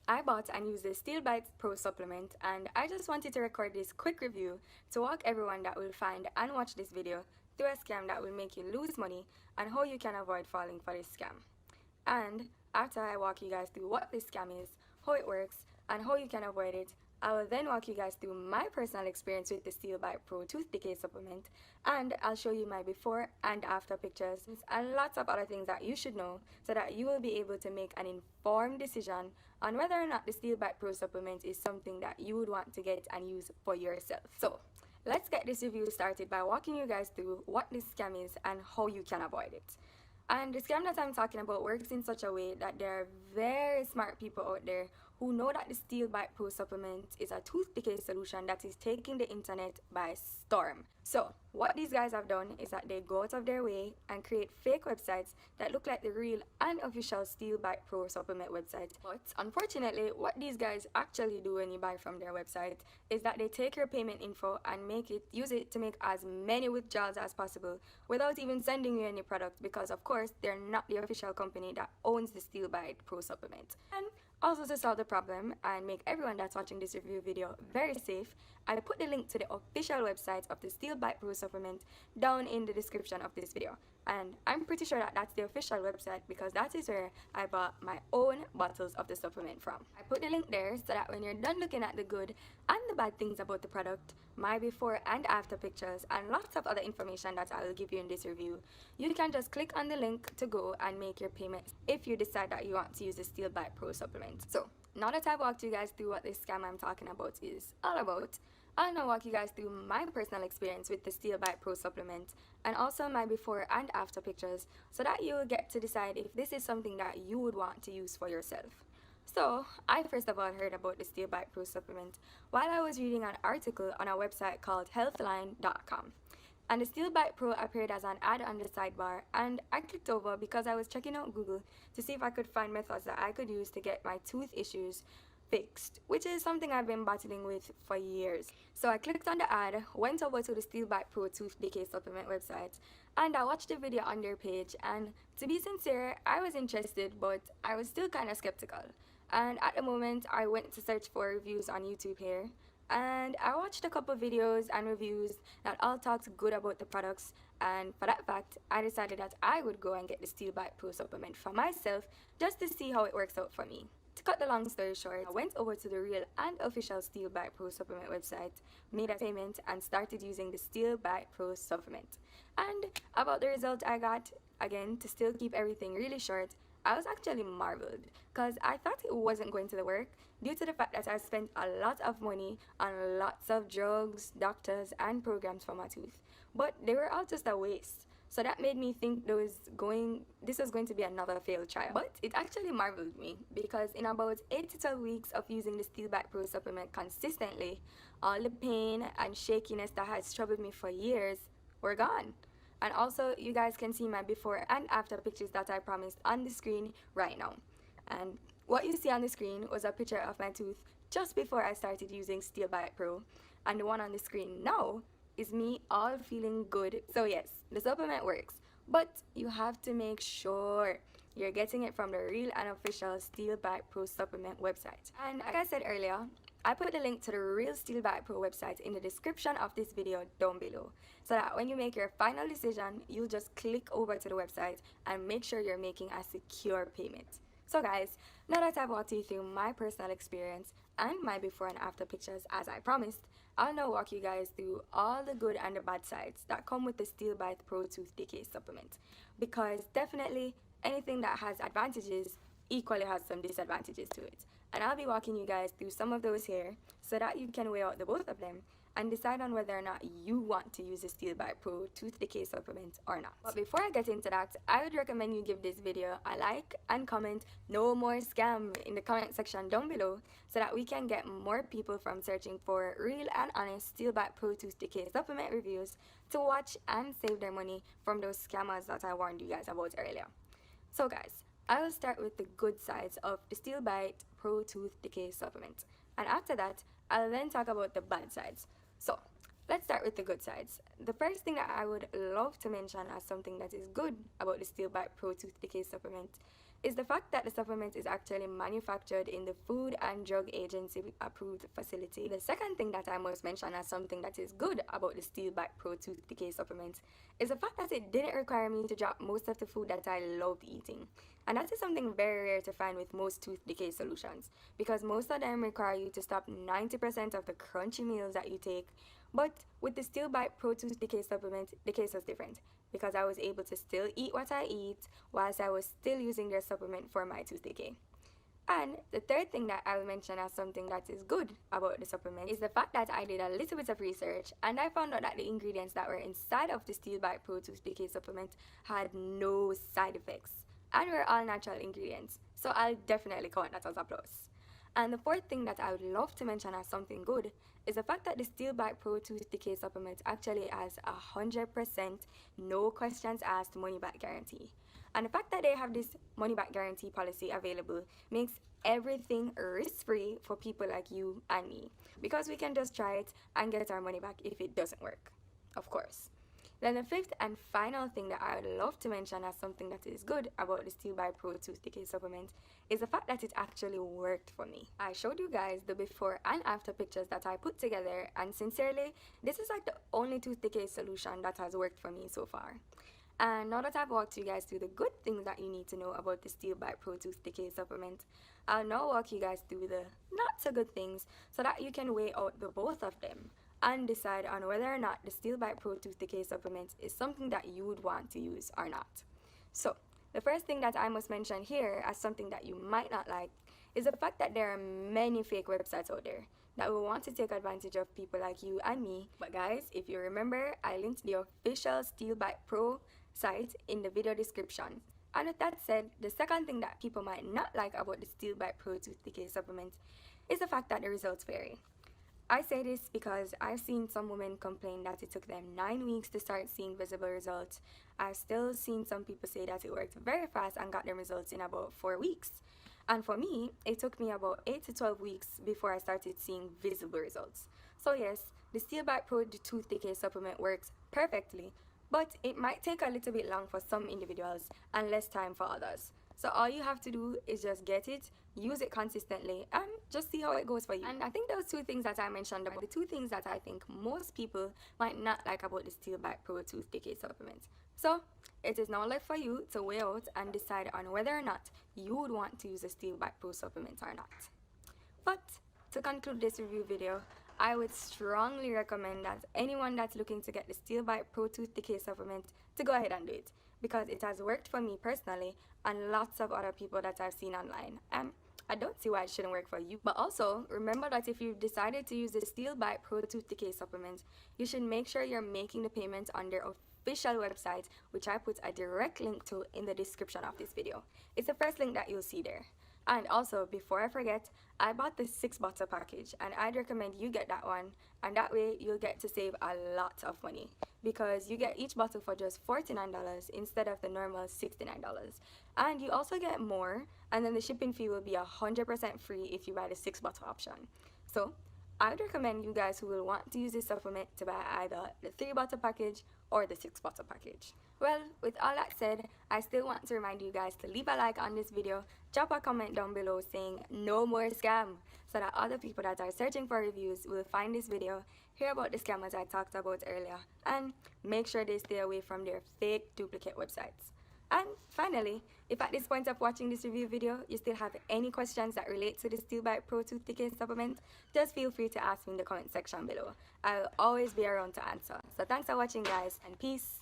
I bought and used the Steel Bites Pro supplement, and I just wanted to record this quick review to walk everyone that will find and watch this video through a scam that will make you lose money and how you can avoid falling for this scam. And after I walk you guys through what this scam is, how it works, and how you can avoid it, I will then walk you guys through my personal experience with the Steel Bite Pro Tooth Decay supplement, and I'll show you my before and after pictures and lots of other things that you should know so that you will be able to make an informed decision on whether or not the Steel Bite Pro supplement is something that you would want to get and use for yourself. So let's get this review started by walking you guys through what this scam is and how you can avoid it. And the scam that I'm talking about works in such a way that there are very smart people out there who know that the Steel Bite Pro supplement is a tooth decay solution that is taking the internet by storm. So what these guys have done is that they go out of their way and create fake websites that look like the real and official Steel Bite Pro supplement website. But unfortunately, what these guys actually do when you buy from their website is that they take your payment info and use it to make as many withdrawals as possible without even sending you any product, because of course they're not the official company that owns the Steel Bite Pro supplement. And also, to solve the problem and make everyone that's watching this review video very safe, I put the link to the official website of the Steel Bite Pro supplement down in the description of this video. And I'm pretty sure that that's the official website because that is where I bought my own bottles of the supplement from. I put the link there so that when you're done looking at the good and the bad things about the product, my before and after pictures, and lots of other information that I will give you in this review, you can just click on the link to go and make your payment if you decide that you want to use the Steel Bite Pro supplement. So now that I've walked you guys through what this scam I'm talking about is all about, I'll now walk you guys through my personal experience with the Steel Bite Pro supplement and also my before and after pictures so that you will get to decide if this is something that you would want to use for yourself. So I first of all heard about the Steel Bite Pro supplement while I was reading an article on a website called healthline.com. And the Steel Bite Pro appeared as an ad on the sidebar, and I clicked over because I was checking out Google to see if I could find methods that I could use to get my tooth issues fixed, which is something I've been battling with for years. So I clicked on the ad, went over to the Steel Bite Pro Tooth Decay supplement website, and I watched the video on their page, and to be sincere, I was interested, but I was still kind of skeptical. And at the moment, I went to search for reviews on YouTube here, and I watched a couple videos and reviews that all talked good about the products, and for that fact, I decided that I would go and get the Steel Bite Pro supplement for myself just to see how it works out for me. To cut the long story short, I went over to the real and official Steel Bite Pro supplement website, made a payment, and started using the Steel Bite Pro supplement. And about the result I got, again, to still keep everything really short, I was actually marveled because I thought it wasn't going to work due to the fact that I spent a lot of money on lots of drugs, doctors, and programs for my tooth, but they were all just a waste. So that made me think this was going to be another failed trial. But it actually marveled me because in about 8 to 12 weeks of using the Steel Bite Pro supplement consistently, all the pain and shakiness that has troubled me for years were gone. And also, you guys can see my before and after pictures that I promised on the screen right now. And what you see on the screen was a picture of my tooth just before I started using Steel Bite Pro. And the one on the screen now is me all feeling good. So yes, the supplement works, but you have to make sure you're getting it from the real and official Steel Bite Pro supplement website. And like I said earlier, I put the link to the real Steel Bite Pro website in the description of this video down below, so that when you make your final decision, you'll just click over to the website and make sure you're making a secure payment. So guys, now that I've walked you through my personal experience and my before and after pictures as I promised, I'll now walk you guys through all the good and the bad sides that come with the Steel Bite Pro Tooth Decay supplement, because definitely anything that has advantages equally has some disadvantages to it. And I'll be walking you guys through some of those here so that you can weigh out the both of them and decide on whether or not you want to use the Steel Bite Pro Tooth Decay supplement or not. But before I get into that, I would recommend you give this video a like and comment "no more scam" in the comment section down below so that we can get more people from searching for real and honest Steel Bite Pro Tooth Decay supplement reviews to watch and save their money from those scammers that I warned you guys about earlier. So guys, I will start with the good sides of the Steel Bite Pro Tooth Decay supplement, and after that, I'll then talk about the bad sides. So, let's start with the good sides. The first thing that I would love to mention as something that is good about the Steel Bite Pro Tooth Decay supplement is the fact that the supplement is actually manufactured in the Food and Drug Agency approved facility. The second thing that I must mention as something that is good about the Steel Bite Pro Tooth Decay supplement is the fact that it didn't require me to drop most of the food that I loved eating. And that is something very rare to find with most tooth decay solutions, because most of them require you to stop 90% of the crunchy meals that you take. But with the Steel Bite Pro Tooth Decay supplement, the case was different, because I was able to still eat what I eat whilst I was still using their supplement for my tooth decay. And the third thing that I will mention as something that is good about the supplement is the fact that I did a little bit of research and I found out that the ingredients that were inside of the Steel Bite Pro Tooth Decay supplement had no side effects and were all natural ingredients. So I'll definitely count that as a plus. And the fourth thing that I would love to mention as something good is the fact that the Steel Bite Pro Tooth Decay supplement actually has 100% no questions asked money back guarantee. And the fact that they have this money back guarantee policy available makes everything risk-free for people like you and me, because we can just try it and get our money back if it doesn't work, of course. Then the fifth and final thing that I would love to mention as something that is good about the Steel Bite Pro Tooth Decay supplement is the fact that it actually worked for me. I showed you guys the before and after pictures that I put together, and sincerely, this is like the only tooth decay solution that has worked for me so far. And now that I've walked you guys through the good things that you need to know about the Steel Bite Pro Tooth Decay supplement, I'll now walk you guys through the not so good things so that you can weigh out the both of them and decide on whether or not the Steel Bite Pro Tooth Decay supplement is something that you would want to use or not. So, the first thing that I must mention here as something that you might not like is the fact that there are many fake websites out there that will want to take advantage of people like you and me. But guys, if you remember, I linked the official Steel Bite Pro site in the video description. And with that said, the second thing that people might not like about the Steel Bite Pro Tooth Decay supplement is the fact that the results vary. I say this because I've seen some women complain that it took them 9 weeks to start seeing visible results. I've still seen some people say that it worked very fast and got their results in about 4 weeks. And for me, it took me about 8 to 12 weeks before I started seeing visible results. So yes, the Steel Bite Pro Tooth Decay supplement works perfectly, but it might take a little bit long for some individuals and less time for others. So all you have to do is just get it, use it consistently, and just see how it goes for you. And I think those two things that I mentioned are the two things that I think most people might not like about the Steel Bite Pro Tooth Decay supplement. So it is now left for you to weigh out and decide on whether or not you would want to use a Steel Bite Pro supplement or not. But to conclude this review video, I would strongly recommend that anyone that's looking to get the Steel Bite Pro Tooth Decay supplement to go ahead and do it, because it has worked for me personally and lots of other people that I've seen online. I don't see why it shouldn't work for you. But also, remember that if you've decided to use the Steel Bite Pro Tooth Decay supplement, you should make sure you're making the payment on their official website, which I put a direct link to in the description of this video. It's the first link that you'll see there. And also, before I forget, I bought the 6 bottle package, and I'd recommend you get that one, and that way you'll get to save a lot of money, because you get each bottle for just $49 instead of the normal $69. And you also get more, and then the shipping fee will be 100% free if you buy the 6 bottle option. So I would recommend you guys who will want to use this supplement to buy either the 3 bottle package or the 6 bottle package. Well, with all that said, I still want to remind you guys to leave a like on this video, drop a comment down below saying no more scam, so that other people that are searching for reviews will find this video, hear about the scammers I talked about earlier, and make sure they stay away from their fake duplicate websites. And finally, if at this point of watching this review video, you still have any questions that relate to the Steel Bite Pro Tooth Decay supplement, just feel free to ask me in the comment section below. I'll always be around to answer. So thanks for watching, guys, and peace.